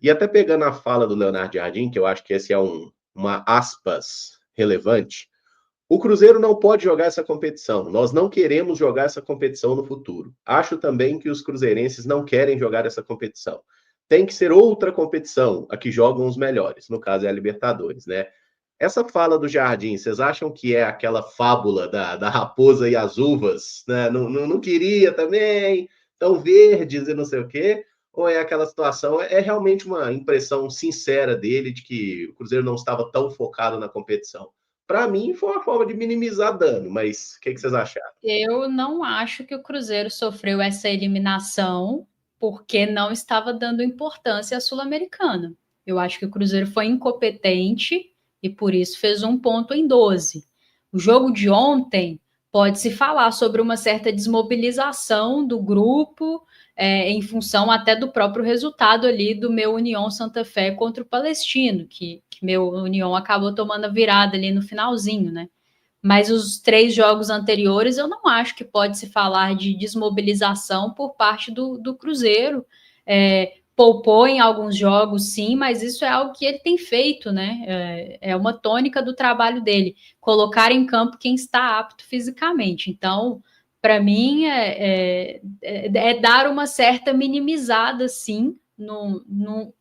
E até pegando a fala do Leonardo Jardim, que eu acho que esse é uma aspas relevante, o Cruzeiro não pode jogar essa competição. Nós não queremos jogar essa competição no futuro. Acho também que os cruzeirenses não querem jogar essa competição. Tem que ser outra competição, a que jogam os melhores. No caso é a Libertadores, né? Essa fala do Jardim, vocês acham que é aquela fábula da raposa e as uvas, né? Não queria também, tão verdes e não sei o quê? Ou é aquela situação, é realmente uma impressão sincera dele de que o Cruzeiro não estava tão focado na competição? Para mim, foi uma forma de minimizar dano, mas o que vocês acharam? Eu não acho que o Cruzeiro sofreu essa eliminação porque não estava dando importância à Sul-Americana. Eu acho que o Cruzeiro foi incompetente e por isso fez um ponto em 12. O jogo de ontem pode-se falar sobre uma certa desmobilização do grupo, em função até do próprio resultado ali do meu União Santa Fé contra o Palestino, que meu União acabou tomando a virada ali no finalzinho, né? Mas os 3 jogos anteriores eu não acho que pode se falar de desmobilização por parte do Cruzeiro. Poupou em alguns jogos, sim, mas isso é algo que ele tem feito, né? É uma tônica do trabalho dele, colocar em campo quem está apto fisicamente. Então, para mim, é dar uma certa minimizada, sim,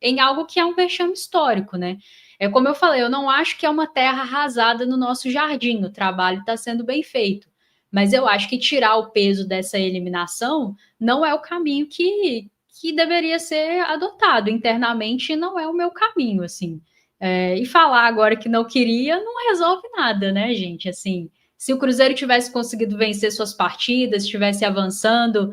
em algo que é um vexame histórico, né? É como eu falei, eu não acho que é uma terra arrasada no nosso jardim, o trabalho está sendo bem feito. Mas eu acho que tirar o peso dessa eliminação não é o caminho que deveria ser adotado. Internamente não é o meu caminho, assim. E falar agora que não queria não resolve nada, né, gente? Assim, se o Cruzeiro tivesse conseguido vencer suas partidas, estivesse avançando,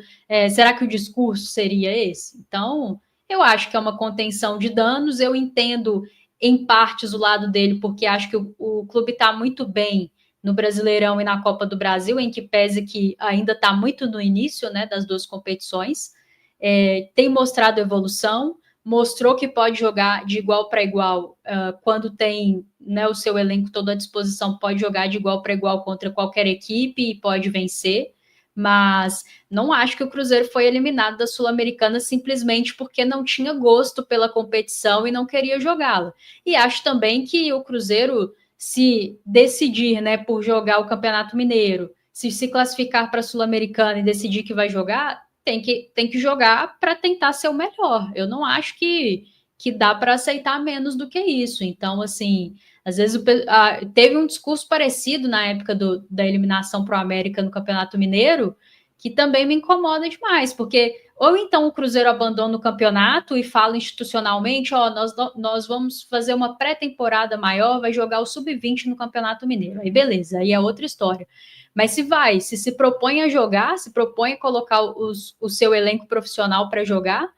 será que o discurso seria esse? Então, eu acho que é uma contenção de danos, eu entendo em partes o lado dele, porque acho que o clube está muito bem no Brasileirão e na Copa do Brasil, em que pese que ainda está muito no início, né, das 2 competições, tem mostrado evolução, mostrou que pode jogar de igual para igual quando tem, né, o seu elenco todo à disposição, pode jogar de igual para igual contra qualquer equipe e pode vencer, mas não acho que o Cruzeiro foi eliminado da Sul-Americana simplesmente porque não tinha gosto pela competição e não queria jogá-la. E acho também que o Cruzeiro, se decidir, né, por jogar o Campeonato Mineiro, se classificar para a Sul-Americana e decidir que vai jogar, tem que jogar para tentar ser o melhor. Eu não acho que dá para aceitar menos do que isso. Então, assim, às vezes teve um discurso parecido na época da eliminação para o América no Campeonato Mineiro, que também me incomoda demais, porque ou então o Cruzeiro abandona o campeonato e fala institucionalmente, nós vamos fazer uma pré-temporada maior, vai jogar o Sub-20 no Campeonato Mineiro. Aí beleza, aí é outra história. Mas se propõe a jogar, se propõe a colocar o seu elenco profissional para jogar,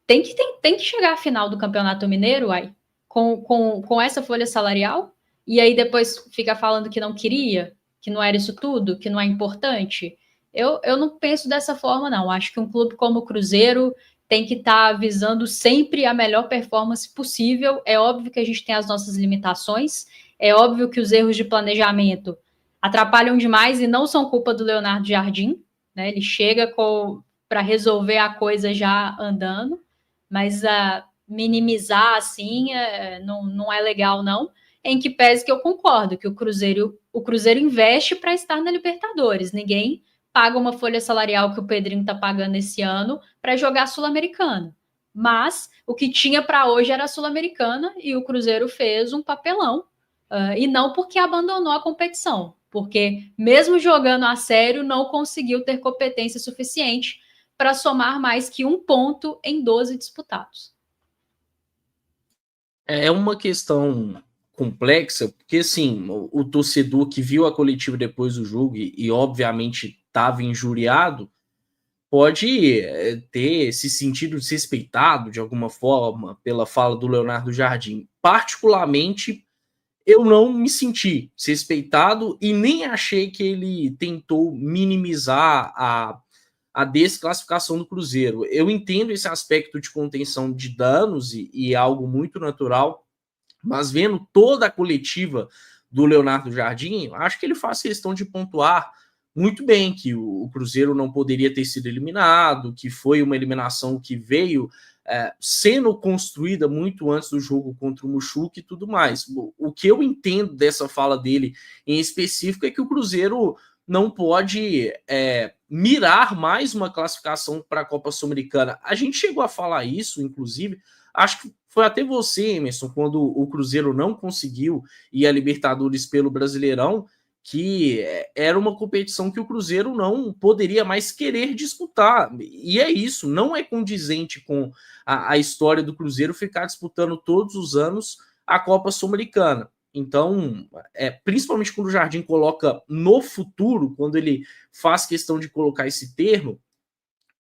tem que chegar à final do Campeonato Mineiro, uai, com essa folha salarial, e aí depois fica falando que não queria, que não era isso tudo, que não é importante. Eu não penso dessa forma, não. Acho que um clube como o Cruzeiro tem que estar visando sempre a melhor performance possível. É óbvio que a gente tem as nossas limitações, é óbvio que os erros de planejamento atrapalham demais e não são culpa do Leonardo Jardim, né? Ele chega para resolver a coisa já andando, mas minimizar assim não é legal, não. Em que pese que eu concordo que o Cruzeiro investe para estar na Libertadores. Ninguém paga uma folha salarial que o Pedrinho está pagando esse ano para jogar Sul-Americana. Mas o que tinha para hoje era a Sul-Americana e o Cruzeiro fez um papelão. E não porque abandonou a competição, porque mesmo jogando a sério, não conseguiu ter competência suficiente para somar mais que 1 ponto em 12 disputados. É uma questão complexa, porque assim, o torcedor que viu a coletiva depois do jogo e obviamente estava injuriado, pode ter se sentido desrespeitado de alguma forma pela fala do Leonardo Jardim. Particularmente, eu não me senti desrespeitado e nem achei que ele tentou minimizar a desclassificação do Cruzeiro. Eu entendo esse aspecto de contenção de danos e é algo muito natural, mas vendo toda a coletiva do Leonardo Jardim, acho que ele faz questão de pontuar muito bem que o Cruzeiro não poderia ter sido eliminado, que foi uma eliminação que veio sendo construída muito antes do jogo contra o Muxuca e tudo mais. O que eu entendo dessa fala dele em específico é que o Cruzeiro não pode mirar mais uma classificação para a Copa Sul-Americana. A gente chegou a falar isso, inclusive, acho que foi até você, Emerson, quando o Cruzeiro não conseguiu ir a Libertadores pelo Brasileirão, que era uma competição que o Cruzeiro não poderia mais querer disputar. E é isso, não é condizente com a história do Cruzeiro ficar disputando todos os anos a Copa Sul-Americana. Então, principalmente quando o Jardim coloca no futuro, quando ele faz questão de colocar esse termo,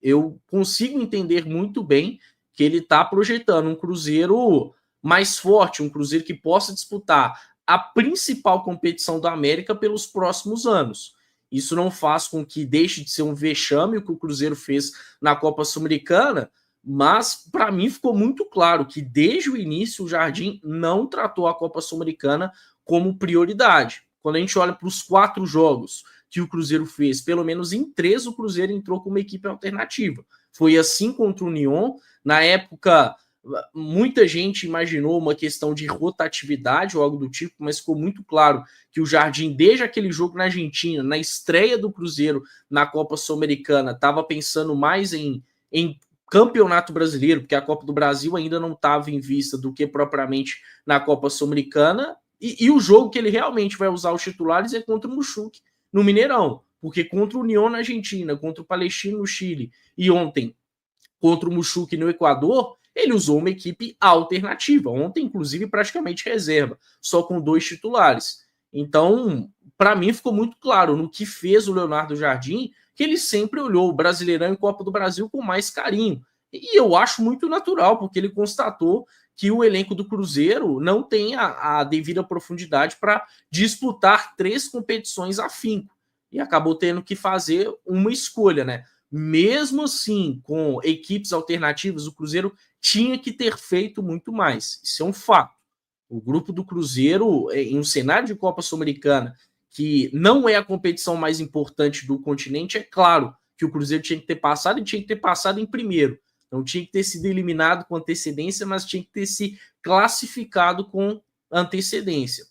eu consigo entender muito bem que ele está projetando um Cruzeiro mais forte, um Cruzeiro que possa disputar a principal competição da América pelos próximos anos. Isso não faz com que deixe de ser um vexame o que o Cruzeiro fez na Copa Sul-Americana, mas para mim ficou muito claro que desde o início o Jardim não tratou a Copa Sul-Americana como prioridade. Quando a gente olha para os 4 jogos que o Cruzeiro fez, pelo menos em 3 o Cruzeiro entrou com uma equipe alternativa. Foi assim contra o Unión. Na época, muita gente imaginou uma questão de rotatividade ou algo do tipo, mas ficou muito claro que o Jardim, desde aquele jogo na Argentina, na estreia do Cruzeiro na Copa Sul-Americana, estava pensando mais em Campeonato Brasileiro, porque a Copa do Brasil ainda não estava em vista, do que propriamente na Copa Sul-Americana. E o jogo que ele realmente vai usar os titulares é contra o Muxuca no Mineirão, porque contra o Unión na Argentina, contra o Palestino no Chile e ontem contra o Muxuca no Equador, ele usou uma equipe alternativa. Ontem, inclusive, praticamente reserva, só com 2 titulares. Então, para mim, ficou muito claro no que fez o Leonardo Jardim, que ele sempre olhou o Brasileirão e Copa do Brasil com mais carinho. E eu acho muito natural, porque ele constatou que o elenco do Cruzeiro não tem a devida profundidade para disputar 3 competições a afinco. E acabou tendo que fazer uma escolha, né? Mesmo assim, com equipes alternativas, o Cruzeiro tinha que ter feito muito mais. Isso é um fato. O grupo do Cruzeiro, em um cenário de Copa Sul-Americana, que não é a competição mais importante do continente, é claro que o Cruzeiro tinha que ter passado e tinha que ter passado em primeiro. Não tinha que ter sido eliminado com antecedência, mas tinha que ter se classificado com antecedência.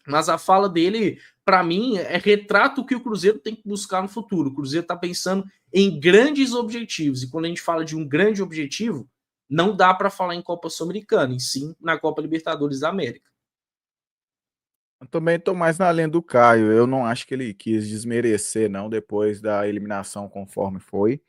Mas a fala dele, para mim, retrata o que o Cruzeiro tem que buscar no futuro. O Cruzeiro está pensando em grandes objetivos. E quando a gente fala de um grande objetivo, não dá para falar em Copa Sul-Americana, e sim na Copa Libertadores da América. Eu também estou mais na linha do Caio. Eu não acho que ele quis desmerecer, não, depois da eliminação conforme foi.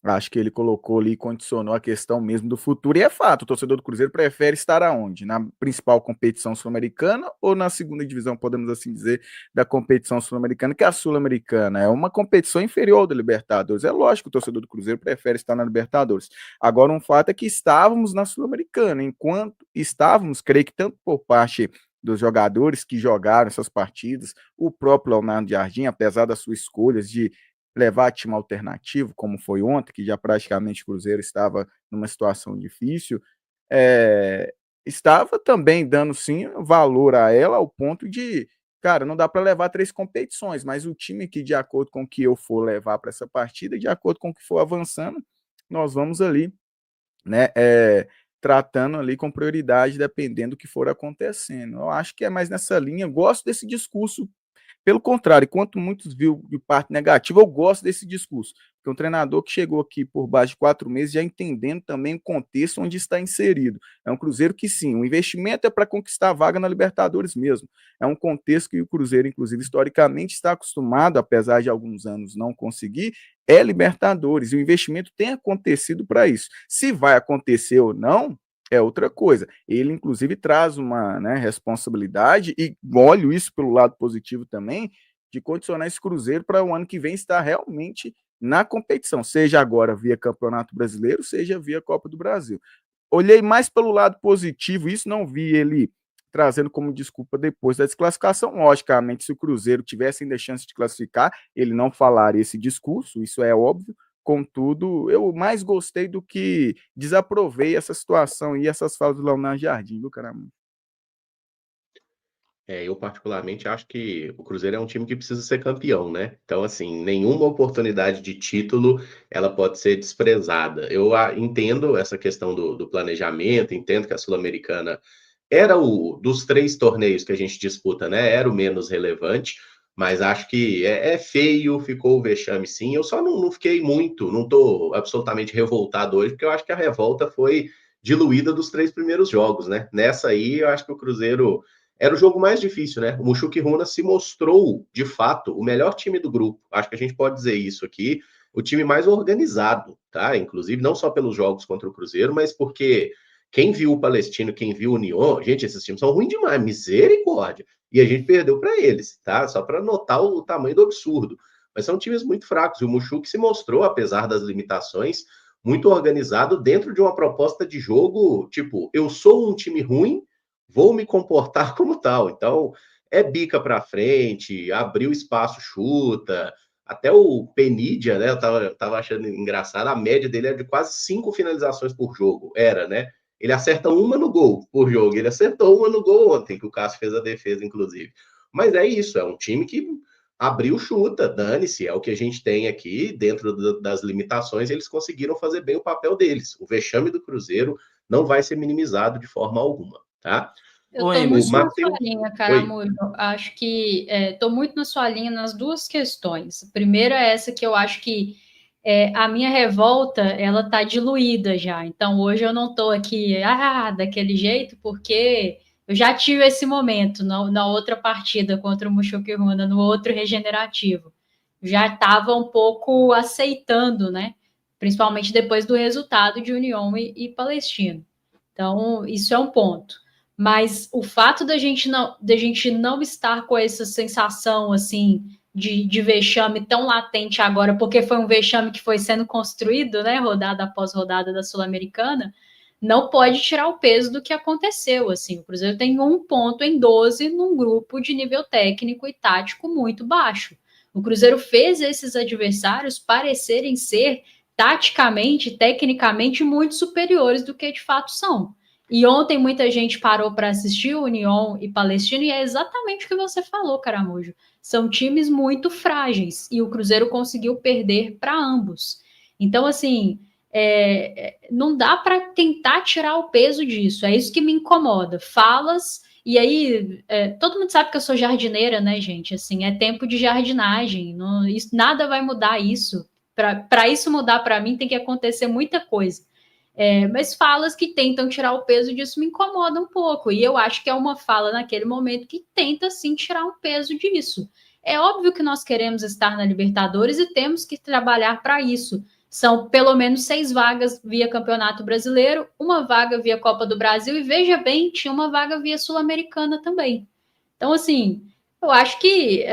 Acho que ele colocou ali, condicionou a questão mesmo do futuro. E é fato, o torcedor do Cruzeiro prefere estar aonde? Na principal competição sul-americana ou na segunda divisão, podemos assim dizer, da competição sul-americana, que é a sul-americana. É uma competição inferior da Libertadores. É lógico que o torcedor do Cruzeiro prefere estar na Libertadores. Agora, um fato é que estávamos na sul-americana. Enquanto estávamos, creio que tanto por parte dos jogadores que jogaram essas partidas, o próprio Leonardo Jardim, apesar das suas escolhas de levar time alternativo, como foi ontem, que já praticamente o Cruzeiro estava numa situação difícil, estava também dando sim valor a ela ao ponto de, cara, não dá para levar 3 competições, mas o time que, de acordo com o que eu for levar para essa partida, de acordo com o que for avançando, nós vamos ali, né, tratando ali com prioridade, dependendo do que for acontecendo. Eu acho que é mais nessa linha, gosto desse discurso. Pelo contrário, enquanto muitos viu de parte negativa, eu gosto desse discurso. Porque um treinador que chegou aqui por baixo de 4 meses, já entendendo também o contexto onde está inserido. É um Cruzeiro que, sim, o investimento é para conquistar a vaga na Libertadores mesmo. É um contexto que o Cruzeiro, inclusive, historicamente está acostumado, apesar de alguns anos não conseguir, é Libertadores. E o investimento tem acontecido para isso. Se vai acontecer ou não, é outra coisa. Ele, inclusive, traz uma, né, responsabilidade, e olho isso pelo lado positivo também, de condicionar esse Cruzeiro para o ano que vem estar realmente na competição, seja agora via Campeonato Brasileiro, seja via Copa do Brasil. Olhei mais pelo lado positivo, isso não vi ele trazendo como desculpa depois da desclassificação. Logicamente, se o Cruzeiro tivesse ainda chance de classificar, ele não falaria esse discurso, isso é óbvio. Contudo, eu mais gostei do que desaprovei essa situação e essas falas do Leonardo Jardim, viu, caramba? Eu particularmente acho que o Cruzeiro é um time que precisa ser campeão, né? Então, assim, nenhuma oportunidade de título ela pode ser desprezada. Eu entendo essa questão do planejamento, entendo que a Sul-Americana era dos 3 torneios que a gente disputa, né? Era o menos relevante, mas acho que é feio, ficou o vexame sim. Eu só não fiquei muito, não estou absolutamente revoltado hoje, porque eu acho que a revolta foi diluída dos 3 primeiros jogos, né? Nessa aí, eu acho que o Cruzeiro era o jogo mais difícil, né? O Mushuc Runa se mostrou, de fato, o melhor time do grupo. Acho que a gente pode dizer isso aqui. O time mais organizado, tá? Inclusive, não só pelos jogos contra o Cruzeiro, mas porque quem viu o Palestino, quem viu o Union, gente, esses times são ruins demais, misericórdia. E a gente perdeu para eles, tá? Só para notar o tamanho do absurdo. Mas são times muito fracos. E o Mushuc se mostrou, apesar das limitações, muito organizado dentro de uma proposta de jogo, tipo, eu sou um time ruim, vou me comportar como tal. Então, é bica para frente, abriu espaço, chuta. Até o Penídia, né? Eu tava achando engraçado, a média dele é de quase 5 finalizações por jogo. Era, né? Ele acerta uma no gol por jogo. Ele acertou uma no gol ontem, que o Cássio fez a defesa, inclusive. Mas é isso, é um time que abriu, chuta, dane-se, é o que a gente tem aqui, dentro das limitações, eles conseguiram fazer bem o papel deles. O vexame do Cruzeiro não vai ser minimizado de forma alguma, tá? Eu estou muito na sua linha, Oi. Caramulho. Acho que estou muito na sua linha nas duas questões. A primeira é essa que eu acho que a minha revolta, ela está diluída já. Então, hoje eu não estou aqui, daquele jeito, porque eu já tive esse momento na outra partida contra o Mushuc Runa, no outro regenerativo. Já estava um pouco aceitando, né? Principalmente depois do resultado de União e Palestino. Então, isso é um ponto. Mas o fato da gente não estar com essa sensação assim de vexame tão latente agora, porque foi um vexame que foi sendo construído, né, rodada após rodada da Sul-Americana, não pode tirar o peso do que aconteceu. Assim, o Cruzeiro tem 1 ponto em 12 num grupo de nível técnico e tático muito baixo. O Cruzeiro fez esses adversários parecerem ser taticamente, tecnicamente muito superiores do que de fato são. E ontem muita gente parou para assistir o União e Palestino, e é exatamente o que você falou, Caramujo. São times muito frágeis, e o Cruzeiro conseguiu perder para ambos. Então, assim, não dá para tentar tirar o peso disso. É isso que me incomoda. Falas, e aí, todo mundo sabe que eu sou jardineira, né, gente? Assim, é tempo de jardinagem. Não, nada vai mudar isso. Para isso mudar para mim, tem que acontecer muita coisa. Mas falas que tentam tirar o peso disso me incomodam um pouco. E eu acho que é uma fala naquele momento que tenta, sim, tirar um peso disso. É óbvio que nós queremos estar na Libertadores e temos que trabalhar para isso. São pelo menos 6 vagas via Campeonato Brasileiro, 1 vaga via Copa do Brasil e, veja bem, tinha 1 vaga via Sul-Americana também. Então, assim, eu acho que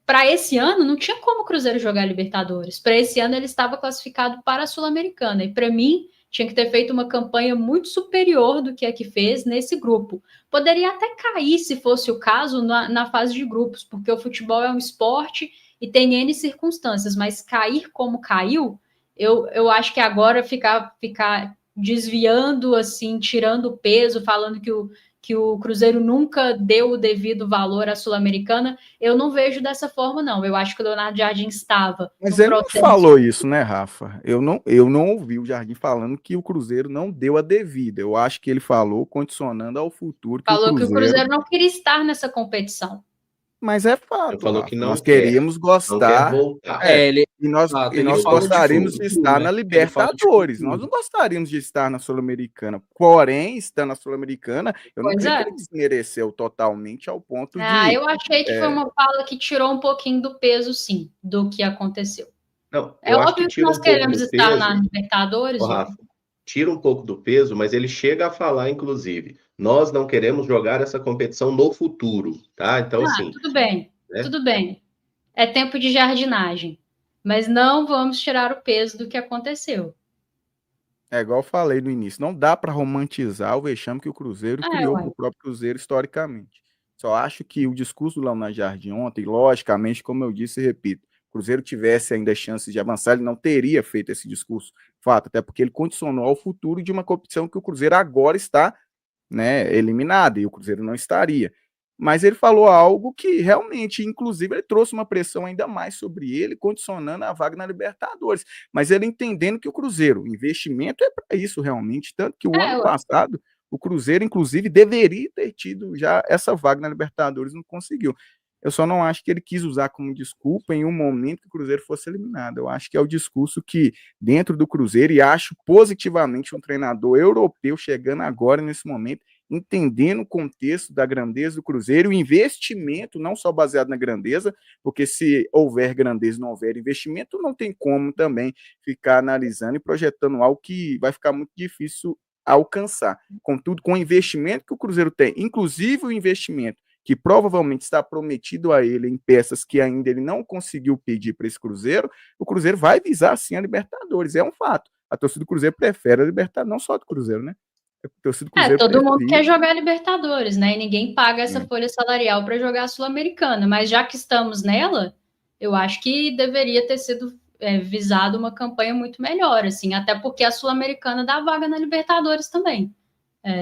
para esse ano não tinha como o Cruzeiro jogar Libertadores. Para esse ano ele estava classificado para a Sul-Americana. E para mim, tinha que ter feito uma campanha muito superior do que a que fez nesse grupo. Poderia até cair, se fosse o caso, na fase de grupos, porque o futebol é um esporte e tem N circunstâncias, mas cair como caiu, eu acho que agora ficar desviando, assim, tirando o peso, falando que o Cruzeiro nunca deu o devido valor à Sul-Americana, eu não vejo dessa forma, não. Eu acho que o Leonardo Jardim estava... Mas ele não falou isso, né, Rafa? Eu não ouvi o Jardim falando que o Cruzeiro não deu a devida. Eu acho que ele falou condicionando ao futuro que falou que o Cruzeiro não queria estar nessa competição. Mas é fato. Ele falou que não nós queríamos gostar. Não quer voltar. E nós gostaríamos de estar na Libertadores. Nós não gostaríamos de estar na Sul-Americana. Porém, estando na Sul-Americana, eu não creio que ele desmereceu totalmente ao ponto de... Eu achei que foi uma fala que tirou um pouquinho do peso, sim, do que aconteceu. Não, é óbvio que nós queremos estar na Libertadores, Rafa, tira um pouco do peso, mas ele chega a falar, inclusive, nós não queremos jogar essa competição no futuro, tá? Então, assim... Tudo bem, né? Tudo bem. É tempo de jardinagem. Mas não vamos tirar o peso do que aconteceu. É igual eu falei no início, não dá para romantizar o vexame que o Cruzeiro criou para o próprio Cruzeiro historicamente. Só acho que o discurso do Leonardo Jardim ontem, logicamente, como eu disse e repito, o Cruzeiro tivesse ainda chance de avançar, ele não teria feito esse discurso, fato, até porque ele condicionou ao futuro de uma competição que o Cruzeiro agora está, né, eliminado, e o Cruzeiro não estaria. mas ele falou algo que realmente, inclusive, ele trouxe uma pressão ainda mais sobre ele, condicionando a vaga na Libertadores. Mas ele entendendo que o Cruzeiro, investimento é para isso realmente, tanto que o ano passado, o Cruzeiro, inclusive, deveria ter tido já essa vaga na Libertadores, não conseguiu. Eu só não acho que ele quis usar como desculpa em um momento que o Cruzeiro fosse eliminado. Eu acho que é o discurso que, dentro do Cruzeiro, e acho positivamente um treinador europeu chegando agora nesse momento, entendendo o contexto da grandeza do Cruzeiro, o investimento, não só baseado na grandeza, porque se houver grandeza e não houver investimento, não tem como também ficar analisando e projetando algo que vai ficar muito difícil alcançar. Contudo, com o investimento que o Cruzeiro tem, inclusive o investimento que provavelmente está prometido a ele em peças que ainda ele não conseguiu pedir para esse Cruzeiro, o Cruzeiro vai visar sim a Libertadores, é um fato. A torcida do Cruzeiro prefere a Libertadores, não só do Cruzeiro, né? A torcida do Cruzeiro todo mundo quer jogar Libertadores, né? E ninguém paga essa folha salarial para jogar a Sul-Americana, mas já que estamos nela, eu acho que deveria ter sido visado uma campanha muito melhor, assim, até porque a Sul-Americana dá vaga na Libertadores também.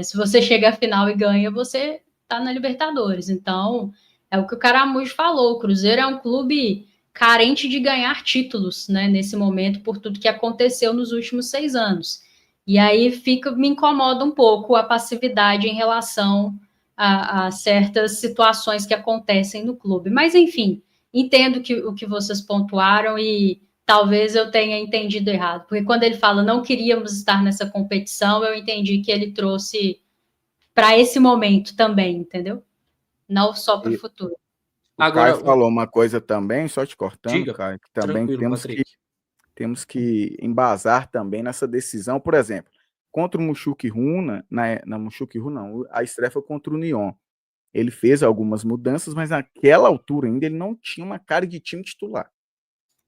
Se você chega à final e ganha, você tá na Libertadores. Então, é o que o Caramujo falou, o Cruzeiro é um clube carente de ganhar títulos, né, nesse momento, por tudo que aconteceu nos últimos 6 anos. E aí me incomoda um pouco a passividade em relação a certas situações que acontecem no clube. Mas, enfim, entendo o que vocês pontuaram e talvez eu tenha entendido errado. Porque quando ele fala não queríamos estar nessa competição, eu entendi que ele trouxe para esse momento também, entendeu? Não só para o futuro. Agora, Caio falou uma coisa também, só te cortando, diga, Caio, que também temos que embasar também nessa decisão. Por exemplo, contra o Mushuki Runa, na Mushuki Runa não, a estreia foi contra o Nyon. Ele fez algumas mudanças, mas naquela altura ainda ele não tinha uma cara de time titular.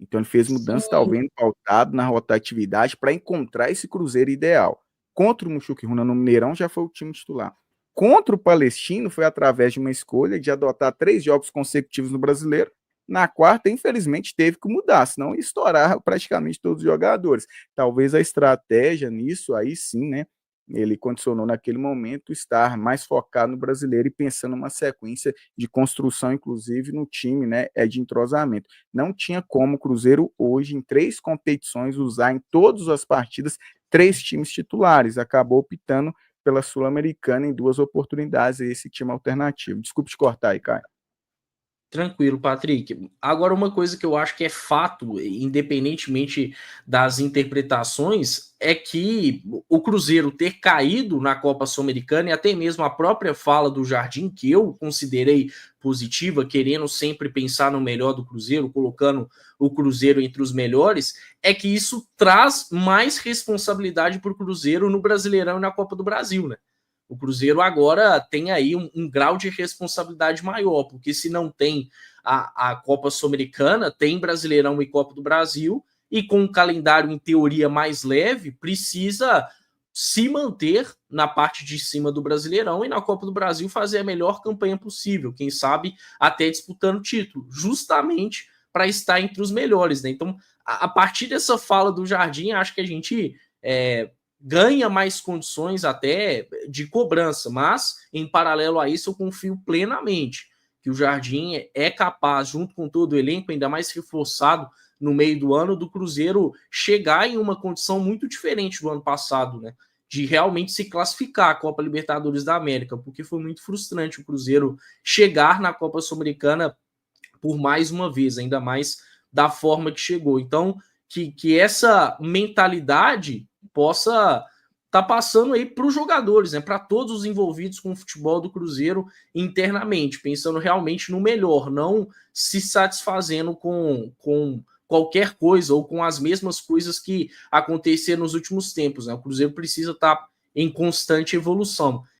Então ele fez mudanças, talvez pautado na rotatividade para encontrar esse Cruzeiro ideal. Contra o Mushuki Runa no Mineirão já foi o time titular. Contra o Palestino foi através de uma escolha de adotar 3 jogos consecutivos no Brasileiro. Na quarta, infelizmente, teve que mudar, senão ia estourar praticamente todos os jogadores. Talvez a estratégia nisso, aí sim, né? Ele condicionou naquele momento estar mais focado no Brasileiro e pensando numa sequência de construção, inclusive no time, né? De entrosamento. Não tinha como o Cruzeiro hoje, em 3 competições, usar em todas as partidas 3 times titulares. Acabou optando pela Sul-Americana em 2 oportunidades, esse time alternativo. Desculpe te cortar aí, Caio. Tranquilo, Patrick. Agora, uma coisa que eu acho que é fato, independentemente das interpretações, é que o Cruzeiro ter caído na Copa Sul-Americana e até mesmo a própria fala do Jardim, que eu considerei positiva, querendo sempre pensar no melhor do Cruzeiro, colocando o Cruzeiro entre os melhores, é que isso traz mais responsabilidade para o Cruzeiro no Brasileirão e na Copa do Brasil, né? O Cruzeiro agora tem aí um grau de responsabilidade maior, porque se não tem a Copa Sul-Americana, tem Brasileirão e Copa do Brasil, e com um calendário em teoria mais leve, precisa se manter na parte de cima do Brasileirão e na Copa do Brasil fazer a melhor campanha possível, quem sabe até disputando título, justamente para estar entre os melhores, né? Então, a partir dessa fala do Jardim, acho que a gente ganha mais condições até de cobrança, mas em paralelo a isso eu confio plenamente que o Jardim é capaz, junto com todo o elenco, ainda mais reforçado no meio do ano, do Cruzeiro chegar em uma condição muito diferente do ano passado, né? De realmente se classificar a Copa Libertadores da América, porque foi muito frustrante o Cruzeiro chegar na Copa Sul-Americana por mais uma vez, ainda mais da forma que chegou. Então, que essa mentalidade possa estar passando aí para os jogadores, né, para todos os envolvidos com o futebol do Cruzeiro internamente, pensando realmente no melhor, não se satisfazendo com qualquer coisa ou com as mesmas coisas que aconteceram nos últimos tempos, né? O Cruzeiro precisa estar em constante evolução.